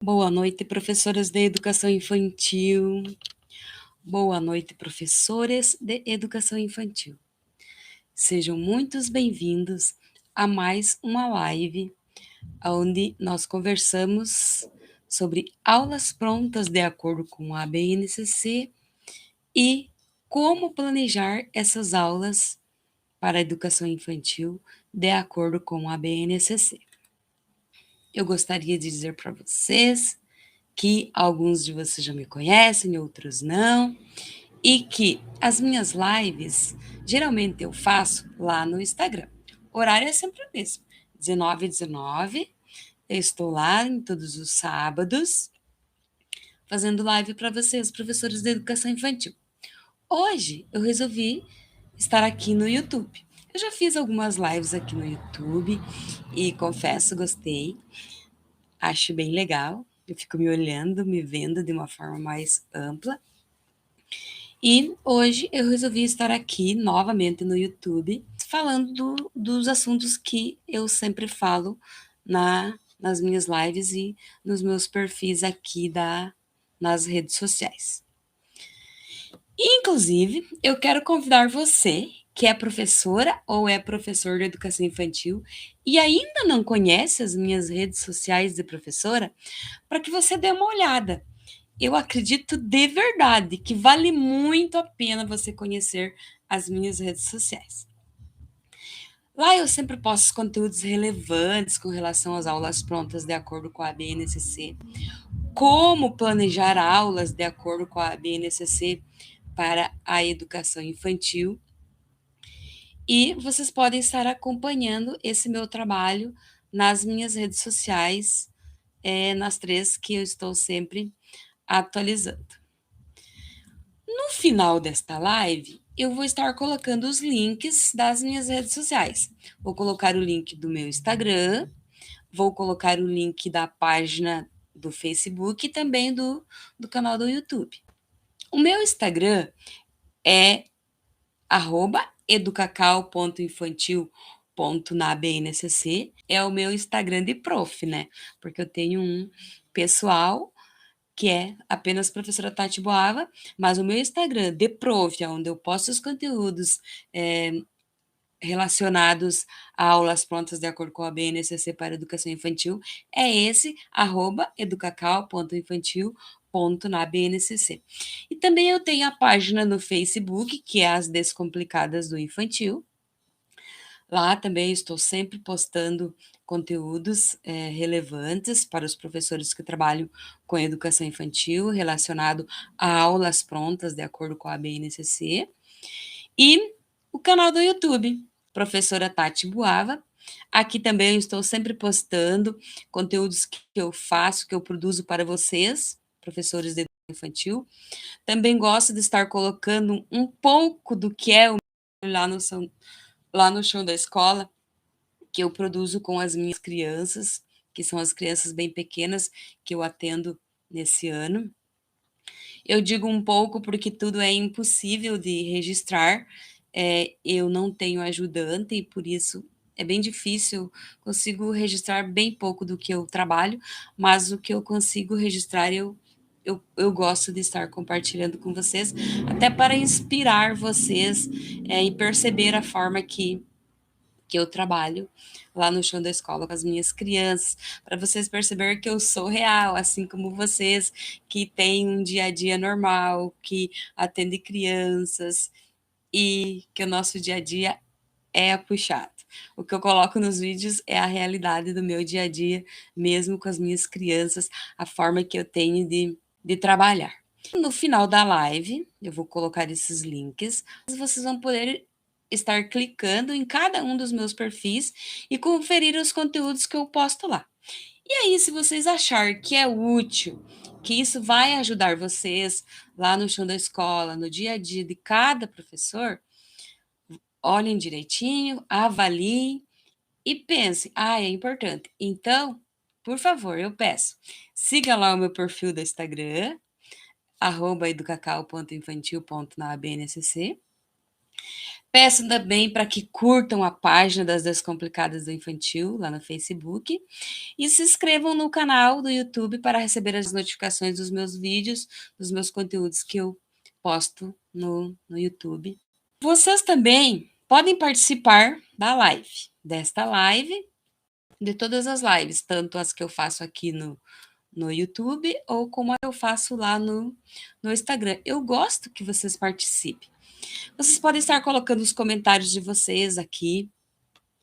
Boa noite, professoras de educação infantil. Boa noite, professores de educação infantil. Sejam muitos bem-vindos a mais uma live onde nós conversamos sobre aulas prontas de acordo com a BNCC e como planejar essas aulas para a educação infantil de acordo com a BNCC. Eu gostaria de dizer para vocês que alguns de vocês já me conhecem, outros não, e que as minhas lives, geralmente eu faço lá no Instagram. O horário é sempre o mesmo, 19h19, eu estou lá em todos os sábados, fazendo live para vocês, professores de educação infantil. Hoje eu resolvi estar aqui no YouTube. Eu já fiz algumas lives aqui no YouTube e confesso, gostei. Acho bem legal, eu fico me olhando, me vendo de uma forma mais ampla. E hoje eu resolvi estar aqui novamente no YouTube, falando dos assuntos que eu sempre falo nas minhas lives e nos meus perfis aqui nas redes sociais. Inclusive, eu quero convidar você, que é professora ou é professor de educação infantil e ainda não conhece as minhas redes sociais de professora, para que você dê uma olhada. Eu acredito de verdade que vale muito a pena você conhecer as minhas redes sociais. Lá eu sempre posto conteúdos relevantes com relação às aulas prontas de acordo com a BNCC, como planejar aulas de acordo com a BNCC para a educação infantil. E vocês podem estar acompanhando esse meu trabalho nas minhas redes sociais, nas 3 que eu estou sempre atualizando. No final desta live, eu vou estar colocando os links das minhas redes sociais. Vou colocar o link do meu Instagram, vou colocar o link da página do Facebook e também do canal do YouTube. O meu Instagram é @educacau.infantil.nabncc. É o meu Instagram de prof, né? Porque eu tenho um pessoal que é apenas professora Tati Boava, mas o meu Instagram de prof, onde eu posto os conteúdos relacionados a aulas prontas de acordo com a BNCC para educação infantil, é esse, @educacau.infantil.nabncc. E também eu tenho a página no Facebook, que é As Descomplicadas do Infantil. Lá também estou sempre postando conteúdos relevantes para os professores que trabalham com educação infantil, relacionado a aulas prontas de acordo com a BNCC. E o canal do YouTube, professora Tati Buava. Aqui também eu estou sempre postando conteúdos que eu faço, que eu produzo para vocês, professores de educação infantil. Também gosto de estar colocando um pouco do que é o lá no chão da escola, que eu produzo com as minhas crianças, que são as crianças bem pequenas que eu atendo nesse ano. Eu digo um pouco porque tudo é impossível de registrar, eu não tenho ajudante e por isso é bem difícil, consigo registrar bem pouco do que eu trabalho, mas o que eu consigo registrar eu gosto de estar compartilhando com vocês, até para inspirar vocês e perceber a forma que eu trabalho lá no chão da escola com as minhas crianças, para vocês perceberem que eu sou real, assim como vocês, que têm um dia a dia normal, que atende crianças e que o nosso dia a dia é puxado. O que eu coloco nos vídeos é a realidade do meu dia a dia, mesmo com as minhas crianças, a forma que eu tenho de trabalhar. No final da live, eu vou colocar esses links, vocês vão poder estar clicando em cada um dos meus perfis e conferir os conteúdos que eu posto lá. E aí, se vocês acharem que é útil, que isso vai ajudar vocês lá no chão da escola, no dia a dia de cada professor, olhem direitinho, avaliem e pensem, é importante. Então, por favor, eu peço, siga lá o meu perfil do Instagram, @educacau.infantil.nabncc. Peço também para que curtam a página das Descomplicadas do Infantil, lá no Facebook, e se inscrevam no canal do YouTube para receber as notificações dos meus vídeos, dos meus conteúdos que eu posto no YouTube. Vocês também podem participar da live, desta live, de todas as lives, tanto as que eu faço aqui no YouTube ou como a que eu faço lá no Instagram. Eu gosto que vocês participem. Vocês podem estar colocando os comentários de vocês aqui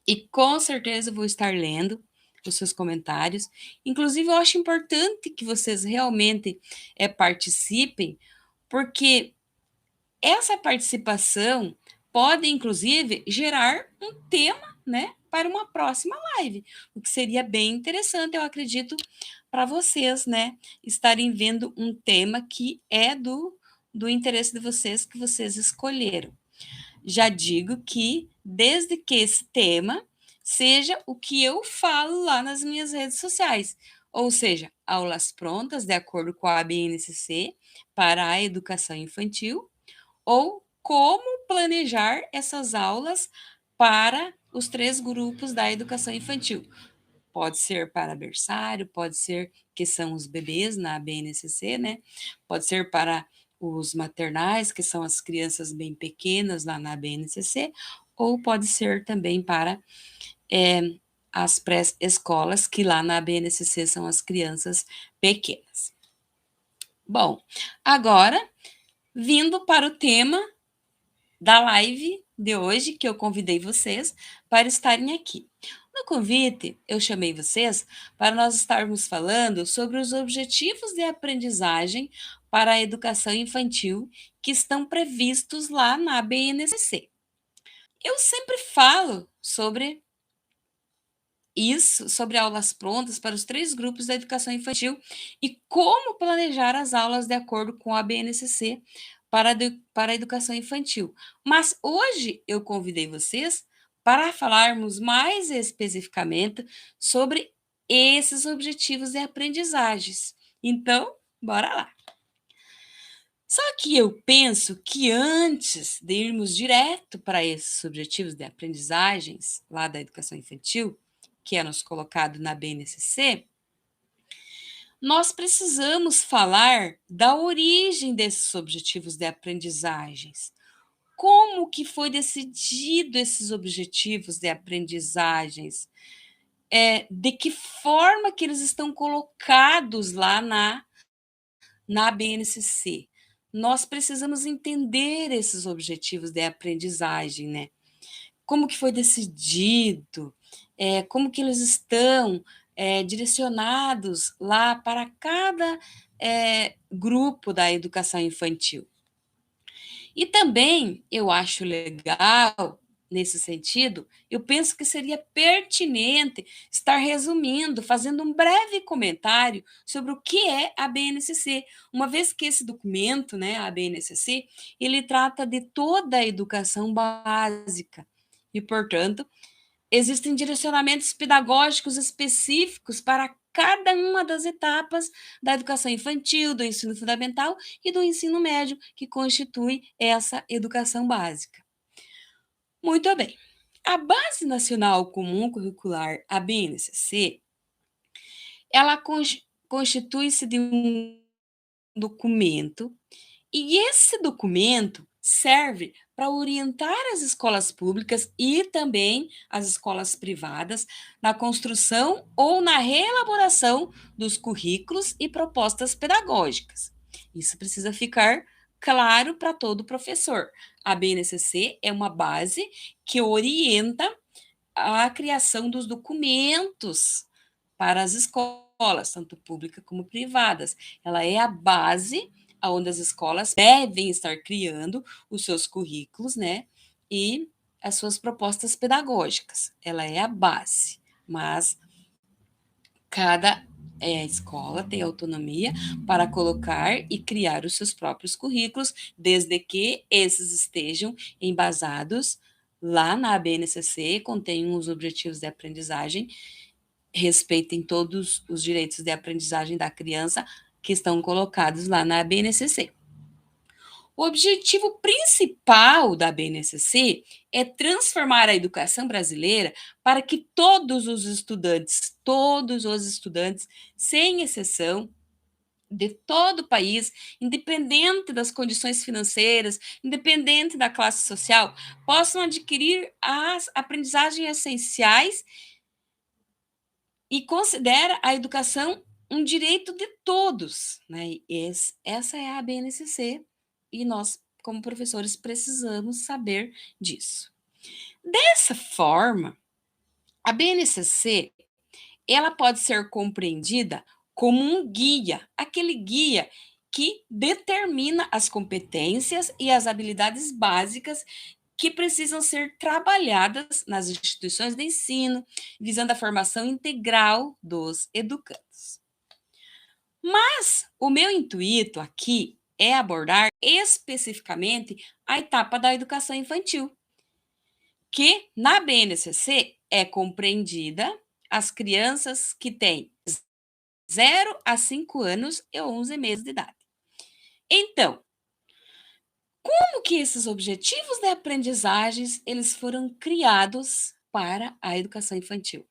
e com certeza eu vou estar lendo os seus comentários. Inclusive, eu acho importante que vocês realmente participem, porque essa participação pode, inclusive, gerar um tema, né, para uma próxima live, o que seria bem interessante, eu acredito, para vocês, né, estarem vendo um tema que é do interesse de vocês, que vocês escolheram. Já digo que, desde que esse tema seja o que eu falo lá nas minhas redes sociais, ou seja, aulas prontas de acordo com a ABNCC para a educação infantil, ou como planejar essas aulas para os 3 grupos da educação infantil. Pode ser para berçário, pode ser que são os bebês na BNCC, né? Pode ser para os maternais, que são as crianças bem pequenas lá na BNCC, ou pode ser também para as pré-escolas, que lá na BNCC são as crianças pequenas. Bom, agora, vindo para o tema da live de hoje, que eu convidei vocês para estarem aqui. No convite, eu chamei vocês para nós estarmos falando sobre os objetivos de aprendizagem para a educação infantil que estão previstos lá na BNCC. Eu sempre falo sobre isso, sobre aulas prontas para os 3 grupos da educação infantil e como planejar as aulas de acordo com a BNCC para a educação infantil. Mas hoje eu convidei vocês para falarmos mais especificamente sobre esses objetivos de aprendizagens. Então, bora lá. Só que eu penso que antes de irmos direto para esses objetivos de aprendizagens lá da educação infantil, que é nos colocado na BNCC, nós precisamos falar da origem desses objetivos de aprendizagens. Como que foi decidido esses objetivos de aprendizagens? De que forma que eles estão colocados lá na BNCC? Nós precisamos entender esses objetivos de aprendizagem, né? Como que foi decidido, como que eles estão direcionados lá para cada grupo da educação infantil. E também eu acho legal, nesse sentido, eu penso que seria pertinente estar resumindo, fazendo um breve comentário sobre o que é a BNCC, uma vez que esse documento, né, a BNCC, ele trata de toda a educação básica. E, portanto, existem direcionamentos pedagógicos específicos para cada uma das etapas da educação infantil, do ensino fundamental e do ensino médio, que constitui essa educação básica. Muito bem. A Base Nacional Comum Curricular, a BNCC, ela constitui-se de um documento e esse documento serve para orientar as escolas públicas e também as escolas privadas na construção ou na reelaboração dos currículos e propostas pedagógicas. Isso precisa ficar claro para todo professor. A BNCC é uma base que orienta a criação dos documentos para as escolas, tanto públicas como privadas. Ela é a base onde as escolas devem estar criando os seus currículos, né? E as suas propostas pedagógicas. Ela é a base, mas cada escola tem autonomia para colocar e criar os seus próprios currículos, desde que esses estejam embasados lá na ABNCC, contenham os objetivos de aprendizagem, respeitem todos os direitos de aprendizagem da criança que estão colocados lá na BNCC. O objetivo principal da BNCC é transformar a educação brasileira para que todos os estudantes, sem exceção, de todo o país, independente das condições financeiras, independente da classe social, possam adquirir as aprendizagens essenciais e considera a educação um direito de todos, né? Essa é a BNCC e nós, como professores, precisamos saber disso. Dessa forma, a BNCC ela pode ser compreendida como um guia, aquele guia que determina as competências e as habilidades básicas que precisam ser trabalhadas nas instituições de ensino, visando a formação integral dos educandos. Mas o meu intuito aqui é abordar especificamente a etapa da educação infantil, que na BNCC é compreendida as crianças que têm 0 a 5 anos e 11 meses de idade. Então, como que esses objetivos de aprendizagens eles foram criados para a educação infantil?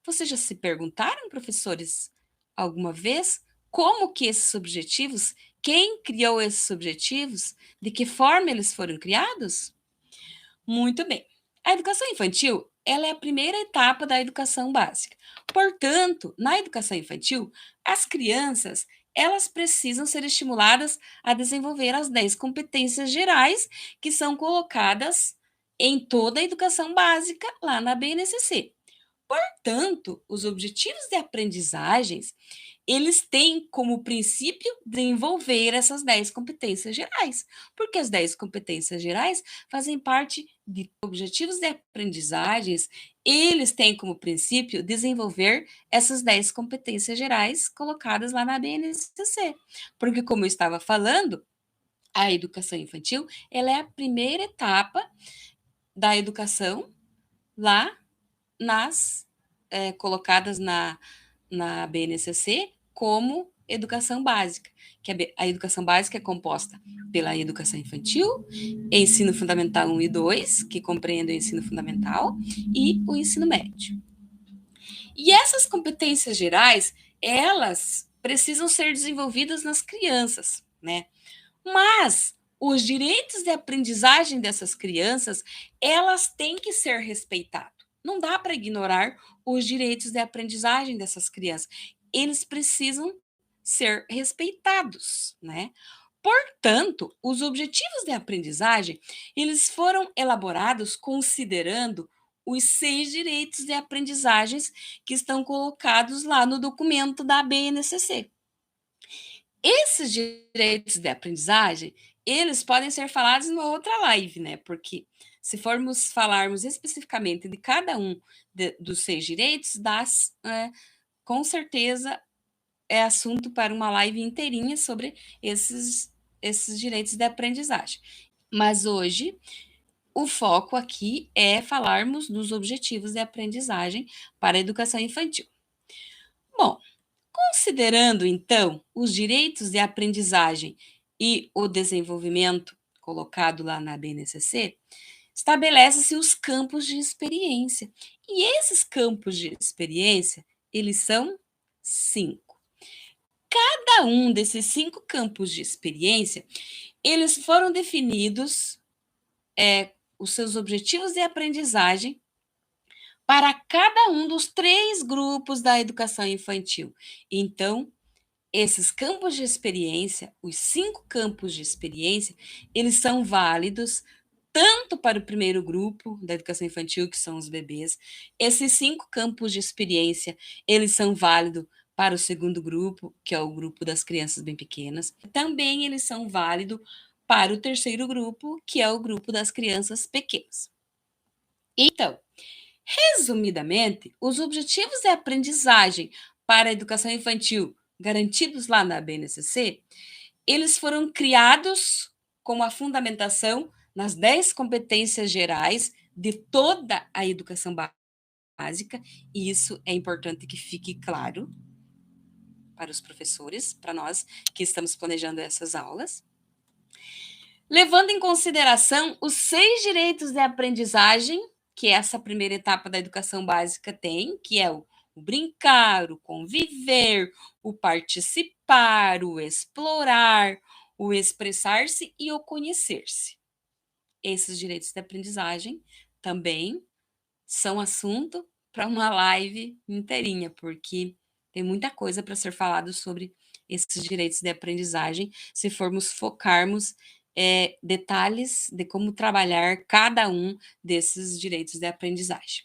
Vocês já se perguntaram, professores, alguma vez como que esses objetivos, quem criou esses objetivos, de que forma eles foram criados? Muito bem. A educação infantil, ela é a primeira etapa da educação básica. Portanto, na educação infantil, as crianças, elas precisam ser estimuladas a desenvolver as 10 competências gerais que são colocadas em toda a educação básica lá na BNCC. Portanto, os objetivos de aprendizagens, eles têm como princípio desenvolver essas 10 competências gerais, porque as 10 competências gerais fazem parte de objetivos de aprendizagens, eles têm como princípio desenvolver essas 10 competências gerais colocadas lá na BNCC. Porque, como eu estava falando, a educação infantil, ela é a primeira etapa da educação lá nas colocadas na BNCC como educação básica, que a educação básica é composta pela educação infantil, ensino fundamental 1 e 2, que compreende o ensino fundamental, e o ensino médio. E essas competências gerais, elas precisam ser desenvolvidas nas crianças, né? Mas os direitos de aprendizagem dessas crianças, elas têm que ser respeitados. Não dá para ignorar os direitos de aprendizagem dessas crianças. Eles precisam ser respeitados, né? Portanto, os objetivos de aprendizagem, eles foram elaborados considerando os 6 direitos de aprendizagens que estão colocados lá no documento da BNCC. Esses direitos de aprendizagem, eles podem ser falados numa outra live, né? Porque se formos falarmos especificamente de cada um dos 6 direitos, com certeza é assunto para uma live inteirinha sobre esses direitos de aprendizagem. Mas hoje, o foco aqui é falarmos dos objetivos de aprendizagem para a educação infantil. Bom, considerando, então, os direitos de aprendizagem e o desenvolvimento colocado lá na BNCC, estabelece-se os campos de experiência. E esses campos de experiência, eles são 5. Cada um desses 5 campos de experiência, eles foram definidos, os seus objetivos de aprendizagem para cada um dos 3 grupos da educação infantil. Então, esses campos de experiência, os 5 campos de experiência, eles são válidos tanto para o primeiro grupo da educação infantil, que são os bebês. Esses 5 campos de experiência, eles são válidos para o segundo grupo, que é o grupo das crianças bem pequenas. Também eles são válidos para o terceiro grupo, que é o grupo das crianças pequenas. Então, resumidamente, os objetivos de aprendizagem para a educação infantil garantidos lá na BNCC, eles foram criados com a fundamentação nas 10 competências gerais de toda a educação básica, e isso é importante que fique claro para os professores, para nós que estamos planejando essas aulas. Levando em consideração os 6 direitos de aprendizagem que essa primeira etapa da educação básica tem, que é o brincar, o conviver, o participar, o explorar, o expressar-se e o conhecer-se. Esses direitos de aprendizagem também são assunto para uma live inteirinha, porque tem muita coisa para ser falado sobre esses direitos de aprendizagem, se formos focarmos detalhes de como trabalhar cada um desses direitos de aprendizagem.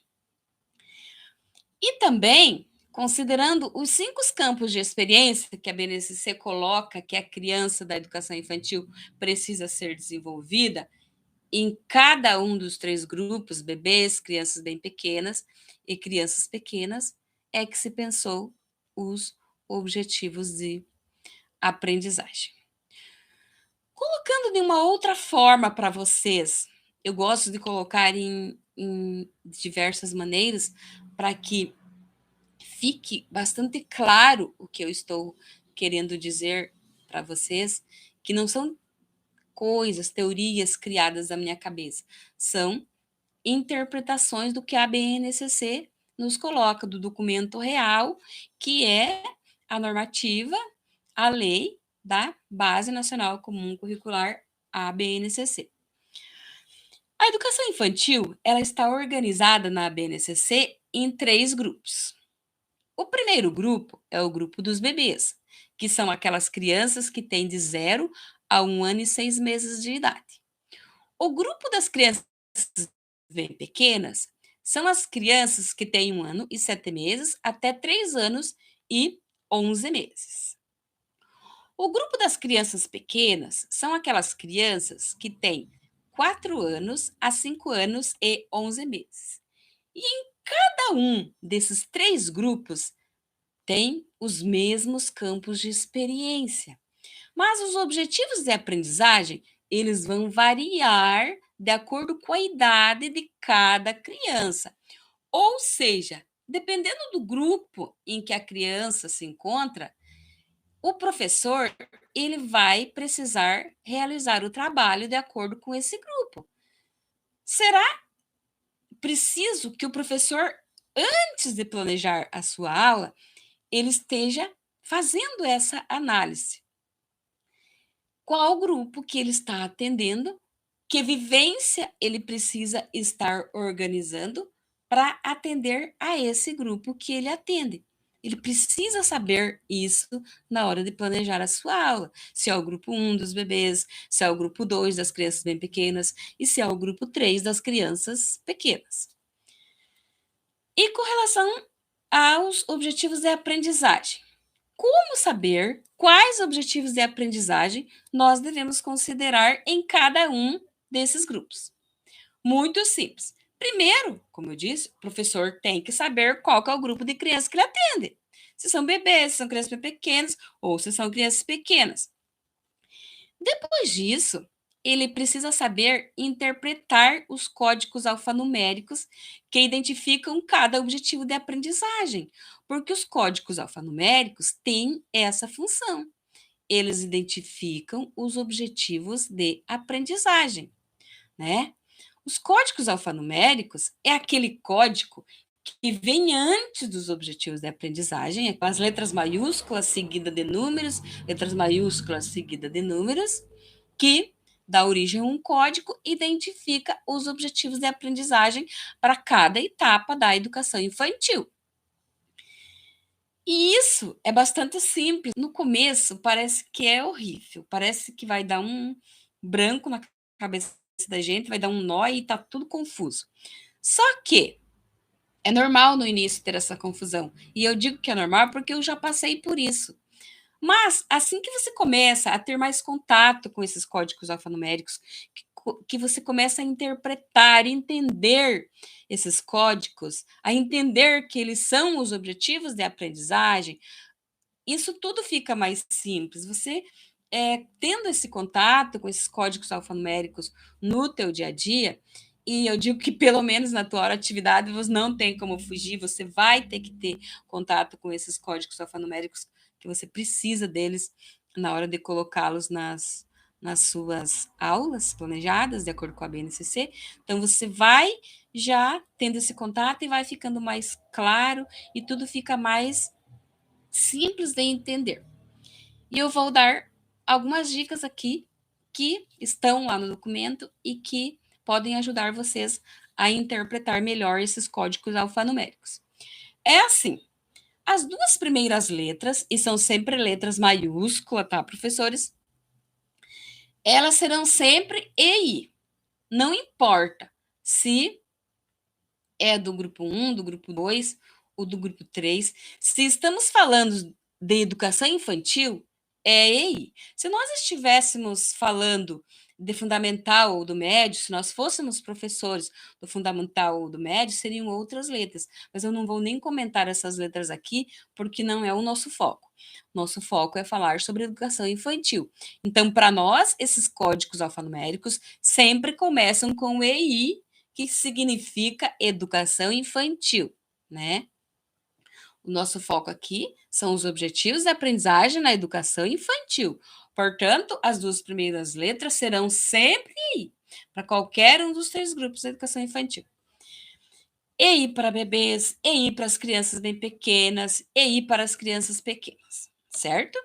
E também, considerando os 5 campos de experiência que a BNCC coloca que a criança da educação infantil precisa ser desenvolvida, em cada um dos 3 grupos, bebês, crianças bem pequenas e crianças pequenas, é que se pensou os objetivos de aprendizagem. Colocando de uma outra forma para vocês, eu gosto de colocar em diversas maneiras para que fique bastante claro o que eu estou querendo dizer para vocês, que não são coisas, teorias criadas da minha cabeça, são interpretações do que a BNCC nos coloca, do documento real, que é a normativa, a lei da Base Nacional Comum Curricular, a BNCC. A educação infantil, ela está organizada na BNCC em 3 grupos. O primeiro grupo é o grupo dos bebês, que são aquelas crianças que têm de 0 a 1 ano e 6 meses de idade. O grupo das crianças bem pequenas são as crianças que têm 1 ano e 7 meses até 3 anos e 11 meses. O grupo das crianças pequenas são aquelas crianças que têm 4 anos a 5 anos e 11 meses. E em cada um desses 3 grupos tem os mesmos campos de experiência. Mas os objetivos de aprendizagem, eles vão variar de acordo com a idade de cada criança. Ou seja, dependendo do grupo em que a criança se encontra, o professor, ele vai precisar realizar o trabalho de acordo com esse grupo. Será preciso que o professor, antes de planejar a sua aula, ele esteja fazendo essa análise? Qual grupo que ele está atendendo, que vivência ele precisa estar organizando para atender a esse grupo que ele atende. Ele precisa saber isso na hora de planejar a sua aula. Se é o grupo 1 dos bebês, se é o grupo 2 das crianças bem pequenas e se é o grupo 3 das crianças pequenas. E com relação aos objetivos de aprendizagem, como saber quais objetivos de aprendizagem nós devemos considerar em cada um desses grupos? Muito simples. Primeiro, como eu disse, o professor tem que saber qual que é o grupo de crianças que ele atende. Se são bebês, se são crianças pequenas ou se são crianças pequenas. Depois disso, ele precisa saber interpretar os códigos alfanuméricos que identificam cada objetivo de aprendizagem, porque os códigos alfanuméricos têm essa função. Eles identificam os objetivos de aprendizagem, né? Os códigos alfanuméricos é aquele código que vem antes dos objetivos de aprendizagem, é com as letras maiúsculas seguida de números, letras maiúsculas seguida de números, que dá origem a um código e identifica os objetivos de aprendizagem para cada etapa da educação infantil. E isso é bastante simples. No começo parece que é horrível, parece que vai dar um branco na cabeça da gente, vai dar um nó e tá tudo confuso. Só que é normal no início ter essa confusão. E eu digo que é normal porque eu já passei por isso. Mas assim que você começa a ter mais contato com esses códigos alfanuméricos, que você começa a interpretar, entender esses códigos, a entender que eles são os objetivos de aprendizagem, isso tudo fica mais simples. Você tendo esse contato com esses códigos alfanuméricos no teu dia a dia, e eu digo que pelo menos na tua atividade você não tem como fugir, você vai ter que ter contato com esses códigos alfanuméricos, que você precisa deles na hora de colocá-los nas suas aulas planejadas, de acordo com a BNCC. Então, você vai já tendo esse contato e vai ficando mais claro e tudo fica mais simples de entender. E eu vou dar algumas dicas aqui que estão lá no documento e que podem ajudar vocês a interpretar melhor esses códigos alfanuméricos. É assim, as duas primeiras letras, e são sempre letras maiúsculas, tá, professores? Elas serão sempre EI. Não importa se é do grupo 1, do grupo 2 ou do grupo 3. Se estamos falando de educação infantil, é EI. Se nós estivéssemos falando de fundamental ou do médio, se nós fôssemos professores do fundamental ou do médio, seriam outras letras. Mas eu não vou nem comentar essas letras aqui, porque não é o nosso foco. Nosso foco é falar sobre educação infantil. Então, para nós, esses códigos alfanuméricos sempre começam com EI, que significa educação infantil, né? O nosso foco aqui são os objetivos de aprendizagem na educação infantil. Portanto, as duas primeiras letras serão sempre I, para qualquer um dos três grupos da educação infantil. EI para bebês, EI para as crianças bem pequenas, EI para as crianças pequenas, certo?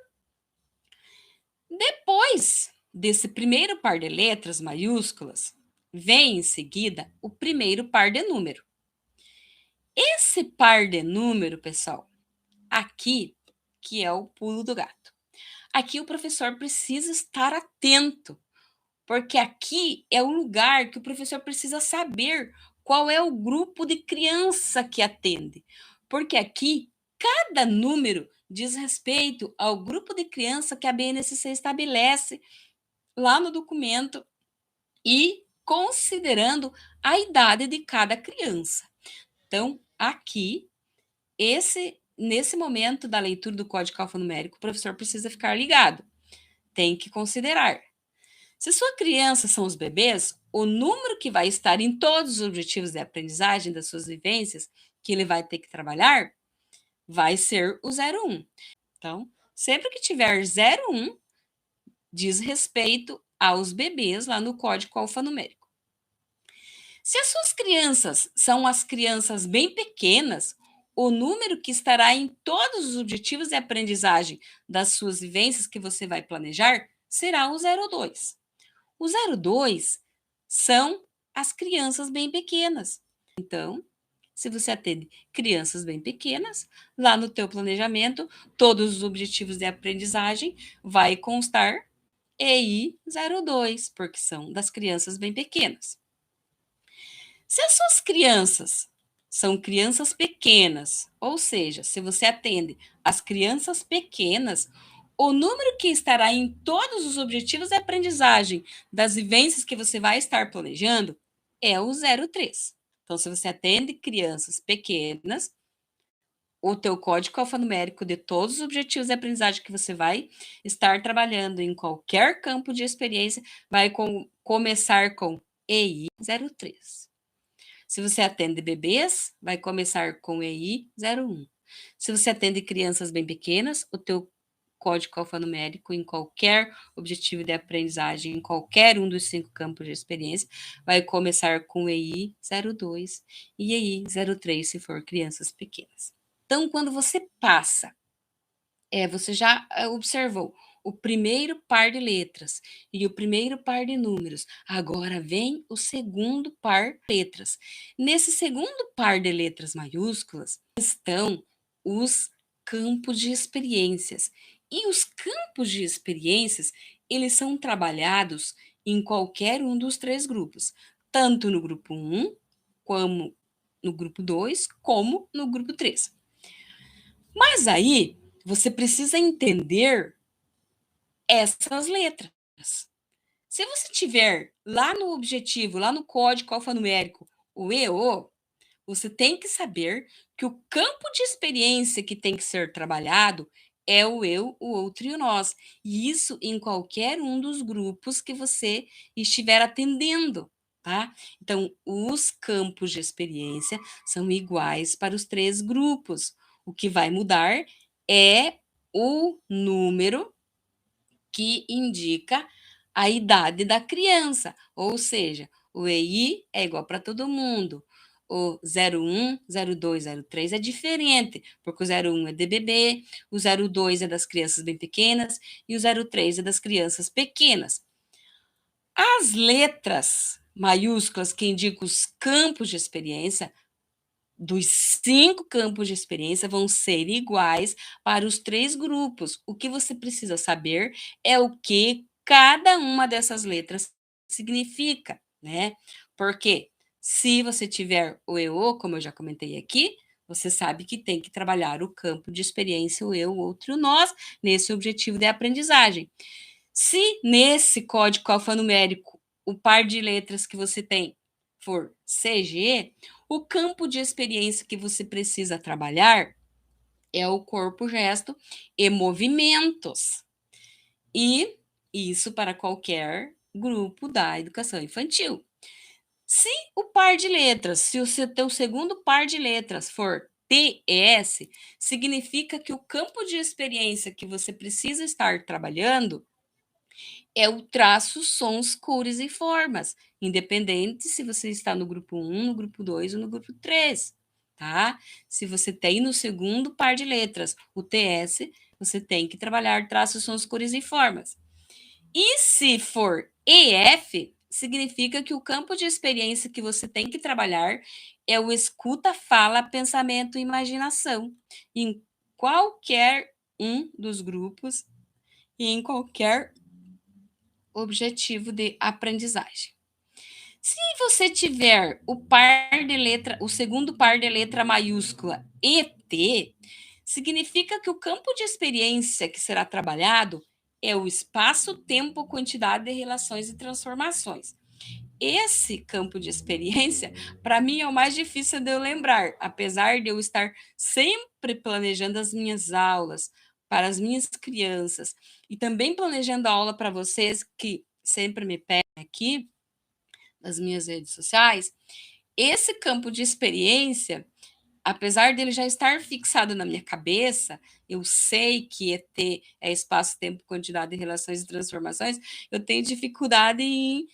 Depois desse primeiro par de letras maiúsculas, vem em seguida o primeiro par de número. Esse par de número, pessoal, aqui que é o pulo do gato. Aqui o professor precisa estar atento, porque aqui é o lugar que o professor precisa saber qual é o grupo de criança que atende. Porque aqui cada número diz respeito ao grupo de criança que a BNCC estabelece lá no documento e considerando a idade de cada criança. Então, aqui, nesse momento da leitura do código alfanumérico, o professor precisa ficar ligado. Tem que considerar. Se sua criança são os bebês, o número que vai estar em todos os objetivos de aprendizagem das suas vivências, que ele vai ter que trabalhar, vai ser o 01. Então, sempre que tiver 01, diz respeito aos bebês lá no código alfanumérico. Se as suas crianças são as crianças bem pequenas, o número que estará em todos os objetivos de aprendizagem das suas vivências que você vai planejar será o 02. O 02 são as crianças bem pequenas. Então, se você atende crianças bem pequenas, lá no teu planejamento, todos os objetivos de aprendizagem vai constar EI 02, porque são das crianças bem pequenas. Se as suas crianças são crianças pequenas, ou seja, se você atende as crianças pequenas, o número que estará em todos os objetivos de aprendizagem das vivências que você vai estar planejando é o 03. Então, se você atende crianças pequenas, o teu código alfanumérico de todos os objetivos de aprendizagem que você vai estar trabalhando em qualquer campo de experiência vai começar com EI 03. Se você atende bebês, vai começar com EI 01. Se você atende crianças bem pequenas, o teu código alfanumérico em qualquer objetivo de aprendizagem, em qualquer um dos 5 campos de experiência, vai começar com EI 02 e EI 03 se for crianças pequenas. Então, quando você passa, você já observou o primeiro par de letras e o primeiro par de números. Agora vem o segundo par de letras. Nesse segundo par de letras maiúsculas estão os campos de experiências. E os campos de experiências, eles são trabalhados em qualquer um dos 3 grupos, tanto no grupo 1, como no grupo 2, como no grupo 3. Mas aí, você precisa entender essas letras. Se você tiver lá no objetivo, lá no código alfanumérico, o EO, você tem que saber que o campo de experiência que tem que ser trabalhado é o eu, o outro e o nós. E isso em qualquer um dos grupos que você estiver atendendo, tá? Então, os campos de experiência são iguais para os 3 grupos. O que vai mudar é o número que indica a idade da criança, ou seja, o EI é igual para todo mundo. O 01, 02, 03 é diferente, porque o 01 é de bebê, o 02 é das crianças bem pequenas e o 03 é das crianças pequenas. As letras maiúsculas que indicam os campos de experiência, dos 5 campos de experiência, vão ser iguais para os 3 grupos. O que você precisa saber é o que cada uma dessas letras significa, né? Porque se você tiver o EO, como eu já comentei aqui, você sabe que tem que trabalhar o campo de experiência, o eu, o outro e o nós, nesse objetivo de aprendizagem. Se nesse código alfanumérico o par de letras que você tem for CG, o campo de experiência que você precisa trabalhar é o corpo, gesto e movimentos. E isso para qualquer grupo da educação infantil. Se o par de letras, se o teu segundo par de letras for TS, significa que o campo de experiência que você precisa estar trabalhando é o traço, sons, cores e formas, independente se você está no grupo 1, no grupo 2 ou no grupo 3, tá? Se você tem no segundo par de letras o TS, você tem que trabalhar traços, sons, cores e formas. E se for EF, significa que o campo de experiência que você tem que trabalhar é o escuta, fala, pensamento e imaginação, em qualquer um dos grupos e em qualquer objetivo de aprendizagem. Se você tiver o par de letra, o segundo par de letra maiúscula ET, significa que o campo de experiência que será trabalhado é o espaço, tempo, quantidade de relações e transformações. Esse campo de experiência, para mim, é o mais difícil de eu lembrar, apesar de eu estar sempre planejando as minhas aulas para as minhas crianças e também planejando a aula para vocês que sempre me pedem aqui nas minhas redes sociais. Esse campo de experiência, apesar dele já estar fixado na minha cabeça, eu sei que ET é espaço, tempo, quantidade de relações e transformações, eu tenho dificuldade em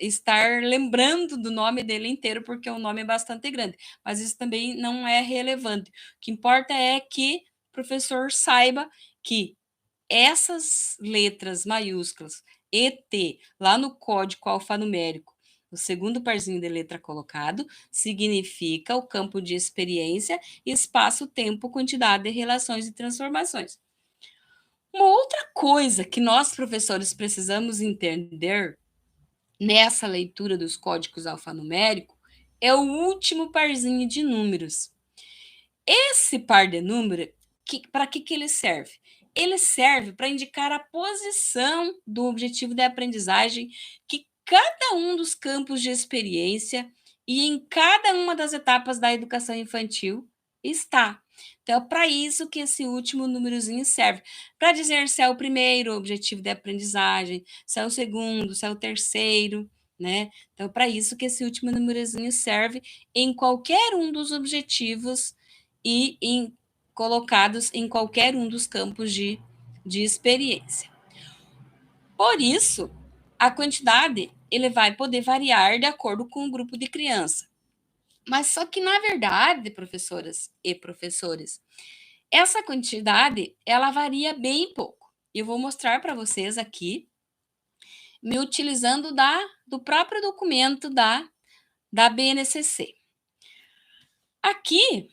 estar lembrando do nome dele inteiro, porque o nome é bastante grande. Mas isso também não é relevante. O que importa é que o professor saiba que essas letras maiúsculas, ET, lá no código alfanumérico, o segundo parzinho de letra colocado, significa o campo de experiência, espaço, tempo, quantidade de relações e transformações. Uma outra coisa que nós, professores, precisamos entender nessa leitura dos códigos alfanuméricos é o último parzinho de números. Esse par de número, para que ele serve? Ele serve para indicar a posição do objetivo de aprendizagem que cada um dos campos de experiência e em cada uma das etapas da educação infantil está. Então, é para isso que esse último númerozinho serve, para dizer se é o primeiro objetivo de aprendizagem, se é o segundo, se é o terceiro, né? Então, para isso que esse último númerozinho serve em qualquer um dos objetivos e colocados em qualquer um dos campos de experiência. Por isso, a quantidade ele vai poder variar de acordo com o grupo de criança. Mas só que, na verdade, professoras e professores, essa quantidade ela varia bem pouco. Eu vou mostrar para vocês aqui, me utilizando do próprio documento da BNCC. Aqui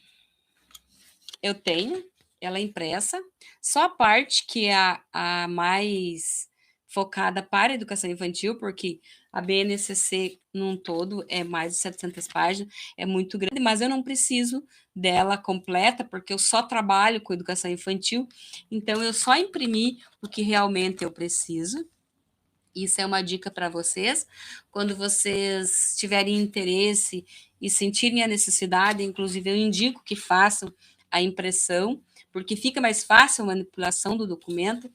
eu tenho ela impressa, só a parte que é a mais focada para a educação infantil, porque a BNCC num todo é mais de 700 páginas, é muito grande, mas eu não preciso dela completa, porque eu só trabalho com educação infantil, então eu só imprimi o que realmente eu preciso. Isso é uma dica para vocês. Quando vocês tiverem interesse e sentirem a necessidade, inclusive eu indico que façam a impressão, porque fica mais fácil a manipulação do documento.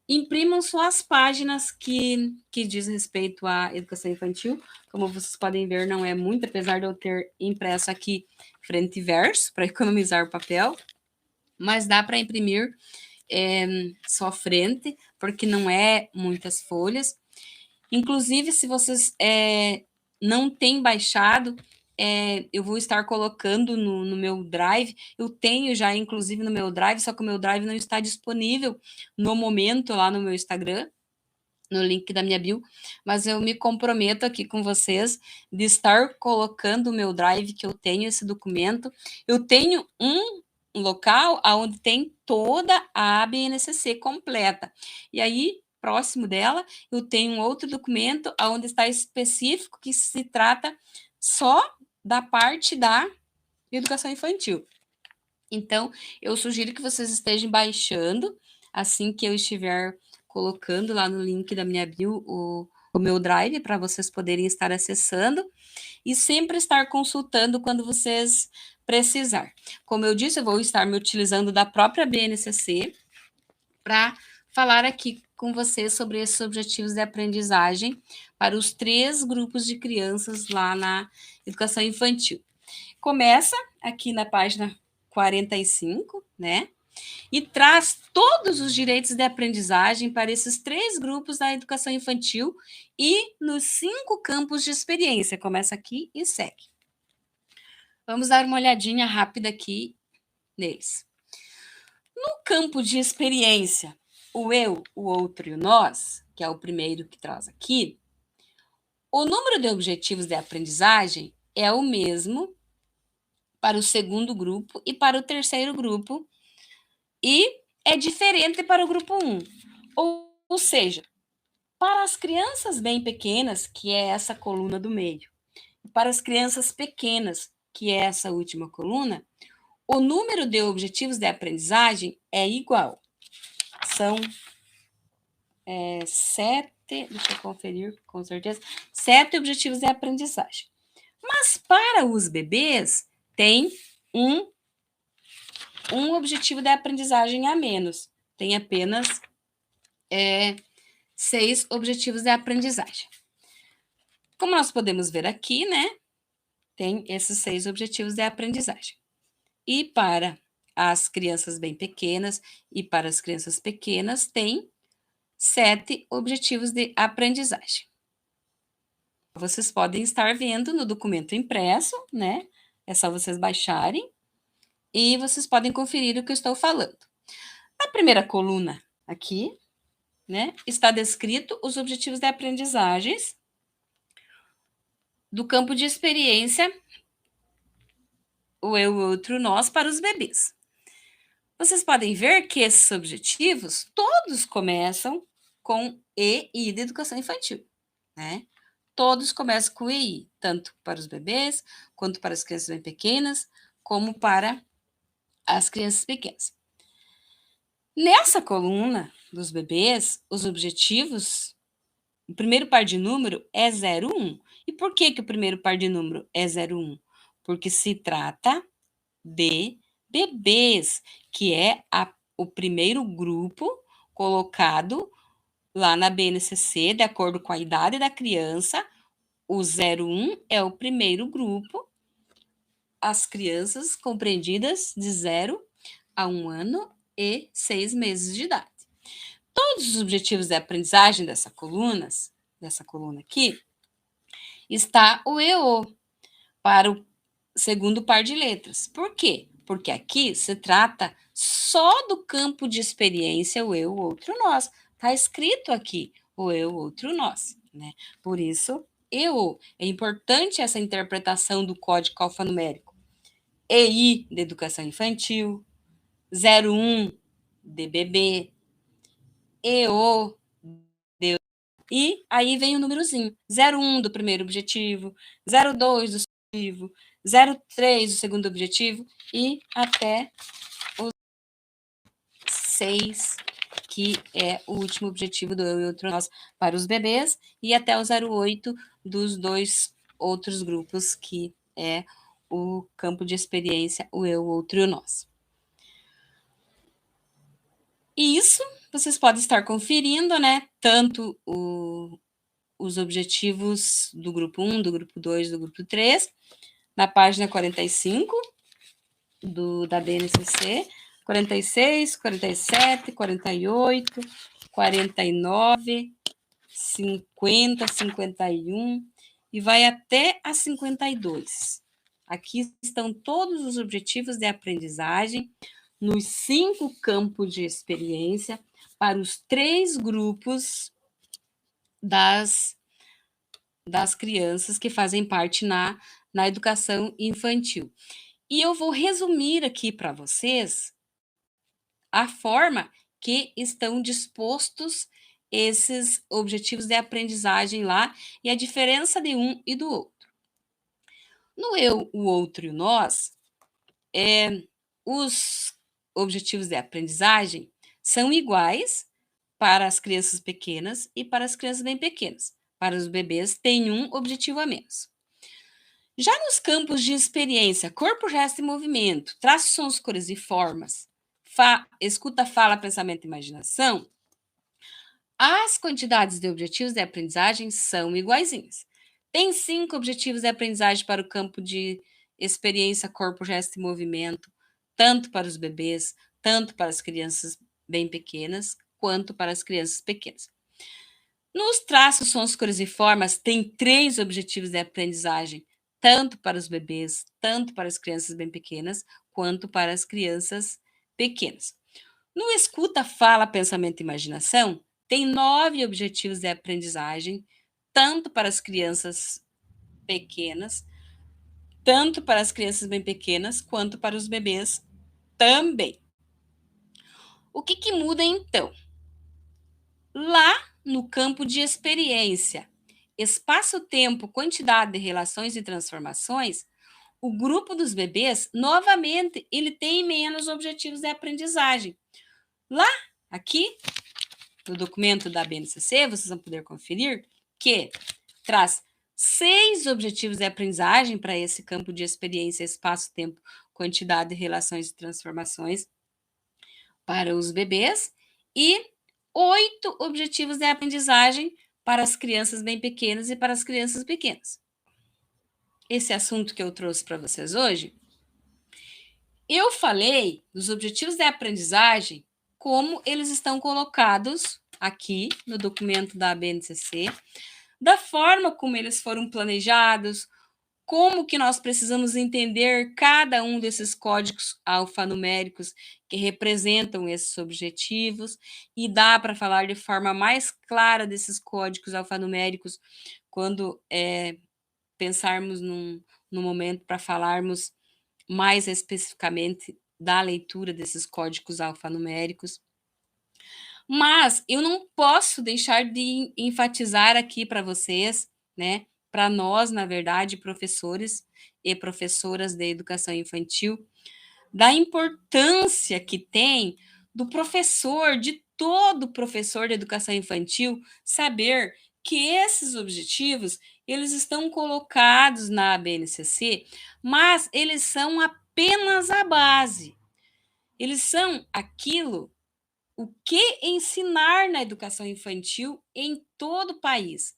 Imprimam só as páginas que diz respeito à educação infantil. Como vocês podem ver, não é muito, apesar de eu ter impresso aqui frente e verso, para economizar o papel, mas dá para imprimir sofrente, porque não é muitas folhas. Inclusive, se vocês não têm baixado, eu vou estar colocando no meu Drive. Eu tenho já, inclusive, no meu Drive, só que o meu Drive não está disponível no momento lá no meu Instagram, no link da minha bio, mas eu me comprometo aqui com vocês de estar colocando o meu Drive, que eu tenho esse documento. Eu tenho um local onde tem toda a BNCC completa. E aí, próximo dela, eu tenho um outro documento onde está específico que se trata só da parte da educação infantil. Então, eu sugiro que vocês estejam baixando assim que eu estiver colocando lá no link da minha bio o meu Drive para vocês poderem estar acessando e sempre estar consultando quando vocês precisar. Como eu disse, eu vou estar me utilizando da própria BNCC para falar aqui com vocês sobre esses objetivos de aprendizagem para os 3 grupos de crianças lá na educação infantil. Começa aqui na página 45, né? E traz todos os direitos de aprendizagem para esses 3 grupos da educação infantil e nos 5 campos de experiência. Começa aqui e segue. Vamos dar uma olhadinha rápida aqui neles. No campo de experiência, o eu, o outro e o nós, que é o primeiro que traz aqui, o número de objetivos de aprendizagem é o mesmo para o segundo grupo e para o terceiro grupo, e é diferente para o grupo 1. Ou seja, para as crianças bem pequenas, que é essa coluna do meio, e para as crianças pequenas, que é essa última coluna, o número de objetivos de aprendizagem é igual. São 7, deixa eu conferir com certeza, 7 objetivos de aprendizagem. Mas para os bebês, tem um objetivo de aprendizagem a menos. Tem apenas 6 objetivos de aprendizagem. Como nós podemos ver aqui, né? Tem esses 6 objetivos de aprendizagem. E para as crianças bem pequenas e para as crianças pequenas, tem 7 objetivos de aprendizagem. Vocês podem estar vendo no documento impresso, né? É só vocês baixarem e vocês podem conferir o que eu estou falando. Na primeira coluna aqui, né, está descrito os objetivos de aprendizagens do campo de experiência, o eu, o outro, o nós, para os bebês. Vocês podem ver que esses objetivos todos começam com EI de educação infantil, né? Todos começam com EI, tanto para os bebês, quanto para as crianças bem pequenas, como para as crianças pequenas. Nessa coluna dos bebês, os objetivos, o primeiro par de número é 0, 1. E por que o primeiro par de número é 0, 1? Porque se trata de bebês, que é o primeiro grupo colocado lá na BNCC, de acordo com a idade da criança. O 01 é o primeiro grupo, as crianças compreendidas de 0 a 1 ano e 6 meses de idade. Todos os objetivos de aprendizagem dessa coluna aqui, está o EO para o segundo par de letras. Por quê? Porque aqui se trata só do campo de experiência, o eu, o outro, o nós. Está escrito aqui o eu, o outro, o nós, né? Por isso, eu. É importante essa interpretação do código alfanumérico. EI de educação infantil, 01 de bebê, EO de... E aí vem o númerozinho, 01 do primeiro objetivo, 02 do objetivo, 03 o segundo objetivo e até o 6, que é o último objetivo do eu e outro nós para os bebês, e até o 08 dos 2 outros grupos, que é o campo de experiência, o eu, o outro e o nós. E isso vocês podem estar conferindo, né? Tanto os objetivos do grupo 1, do grupo 2, do grupo 3, na página 45 da BNCC, 46, 47, 48, 49, 50, 51 e vai até a 52. Aqui estão todos os objetivos de aprendizagem nos 5 campos de experiência para os 3 grupos das crianças que fazem parte na educação infantil. E eu vou resumir aqui para vocês a forma que estão dispostos esses objetivos de aprendizagem lá e a diferença de um e do outro. No eu, o outro e o nós, os objetivos de aprendizagem são iguais para as crianças pequenas e para as crianças bem pequenas. Para os bebês, tem um objetivo a menos. Já nos campos de experiência, corpo, gesto e movimento, traços, sons, cores e formas, escuta, fala, pensamento e imaginação, as quantidades de objetivos de aprendizagem são iguaizinhas. Tem 5 objetivos de aprendizagem para o campo de experiência, corpo, gesto e movimento, tanto para os bebês, tanto para as crianças bem pequenas, quanto para as crianças pequenas. Nos traços, sons, cores e formas, tem 3 objetivos de aprendizagem, tanto para os bebês, tanto para as crianças bem pequenas, quanto para as crianças pequenas. No escuta, fala, pensamento e imaginação, tem 9 objetivos de aprendizagem, tanto para as crianças pequenas, tanto para as crianças bem pequenas, quanto para os bebês também. O que muda então? Lá no campo de experiência, espaço, tempo, quantidade de relações e transformações, o grupo dos bebês, novamente, ele tem menos objetivos de aprendizagem. Lá, aqui, no documento da BNCC, vocês vão poder conferir que traz 6 objetivos de aprendizagem para esse campo de experiência, espaço, tempo, quantidade, relações e transformações para os bebês e 8 objetivos de aprendizagem para as crianças bem pequenas e para as crianças pequenas. Esse assunto que eu trouxe para vocês hoje, eu falei dos objetivos de aprendizagem como eles estão colocados aqui no documento da BNCC, da forma como eles foram planejados, como que nós precisamos entender cada um desses códigos alfanuméricos que representam esses objetivos, e dá para falar de forma mais clara desses códigos alfanuméricos quando pensarmos num momento para falarmos mais especificamente da leitura desses códigos alfanuméricos. Mas eu não posso deixar de enfatizar aqui para vocês, né, para nós, na verdade, professores e professoras de educação infantil, da importância que tem do professor, de todo professor de educação infantil, saber que esses objetivos, eles estão colocados na BNCC, mas eles são apenas a base. Eles são aquilo o que ensinar na educação infantil em todo o país.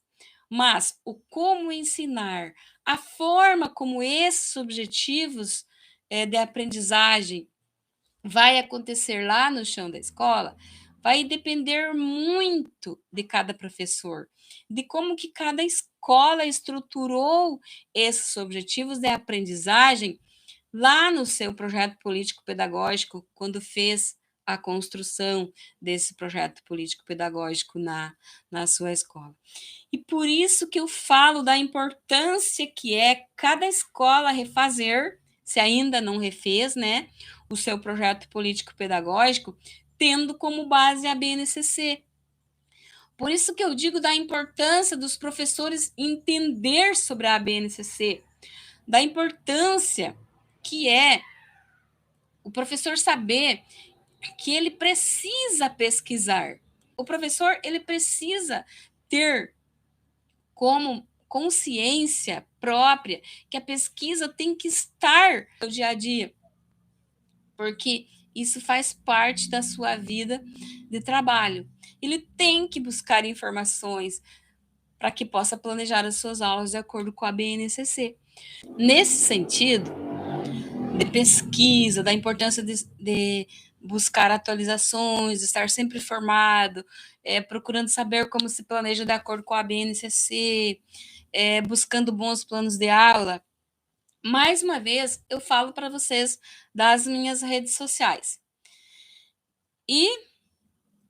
Mas o como ensinar, a forma como esses objetivos de aprendizagem vai acontecer lá no chão da escola, vai depender muito de cada professor, de como que cada escola estruturou esses objetivos de aprendizagem lá no seu projeto político-pedagógico, quando fez a construção desse projeto político-pedagógico na sua escola. E por isso que eu falo da importância que é cada escola refazer, se ainda não refez, né, o seu projeto político-pedagógico, tendo como base a BNCC. Por isso que eu digo da importância dos professores entender sobre a BNCC, da importância que é o professor saber que ele precisa pesquisar. O professor, ele precisa ter como consciência própria que a pesquisa tem que estar no dia a dia, porque isso faz parte da sua vida de trabalho. Ele tem que buscar informações para que possa planejar as suas aulas de acordo com a BNCC. Nesse sentido, de pesquisa, da importância buscar atualizações, estar sempre informado, procurando saber como se planeja de acordo com a BNCC, buscando bons planos de aula. Mais uma vez, eu falo para vocês das minhas redes sociais. E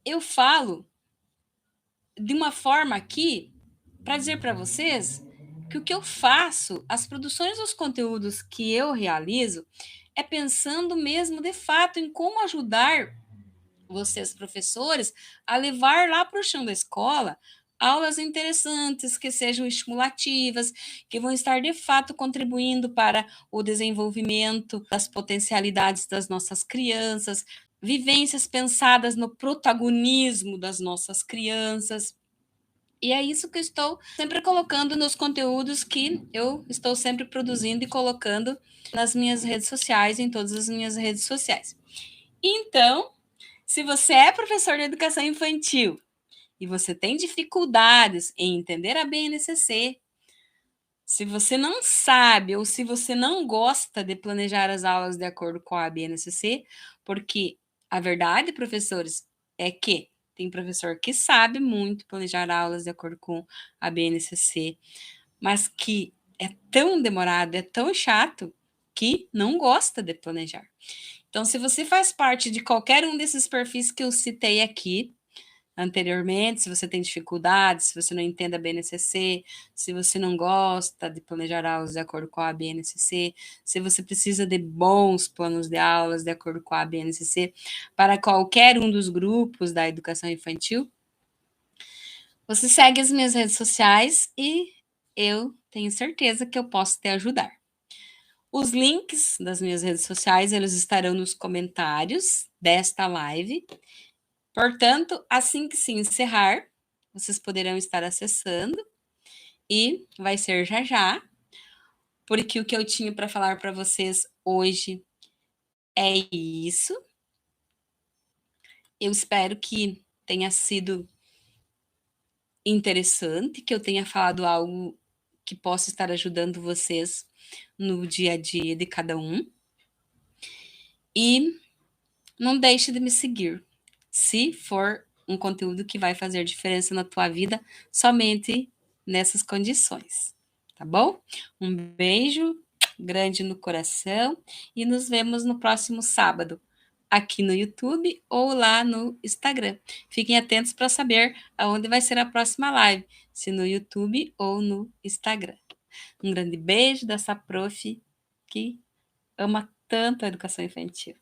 eu falo de uma forma aqui para dizer para vocês que o que eu faço, as produções dos conteúdos que eu realizo, é pensando mesmo de fato em como ajudar vocês, professores, a levar lá para o chão da escola aulas interessantes, que sejam estimulativas, que vão estar de fato contribuindo para o desenvolvimento das potencialidades das nossas crianças, vivências pensadas no protagonismo das nossas crianças. E é isso que eu estou sempre colocando nos conteúdos que eu estou sempre produzindo e colocando nas minhas redes sociais, em todas as minhas redes sociais. Então, se você é professor de educação infantil e você tem dificuldades em entender a BNCC, se você não sabe ou se você não gosta de planejar as aulas de acordo com a BNCC, porque a verdade, professores, é que tem professor que sabe muito planejar aulas de acordo com a BNCC, mas que é tão demorado, é tão chato, que não gosta de planejar. Então, se você faz parte de qualquer um desses perfis que eu citei aqui anteriormente, se você tem dificuldades, se você não entende a BNCC, se você não gosta de planejar aulas de acordo com a BNCC, se você precisa de bons planos de aulas de acordo com a BNCC, para qualquer um dos grupos da educação infantil, você segue as minhas redes sociais e eu tenho certeza que eu posso te ajudar. Os links das minhas redes sociais, eles estarão nos comentários desta live. Portanto, assim que se encerrar, vocês poderão estar acessando e vai ser já já, porque o que eu tinha para falar para vocês hoje é isso. Eu espero que tenha sido interessante, que eu tenha falado algo que possa estar ajudando vocês no dia a dia de cada um. E não deixe de me seguir, se for um conteúdo que vai fazer diferença na tua vida somente nessas condições, tá bom? Um beijo grande no coração e nos vemos no próximo sábado, aqui no YouTube ou lá no Instagram. Fiquem atentos para saber aonde vai ser a próxima live, se no YouTube ou no Instagram. Um grande beijo dessa prof que ama tanto a educação infantil.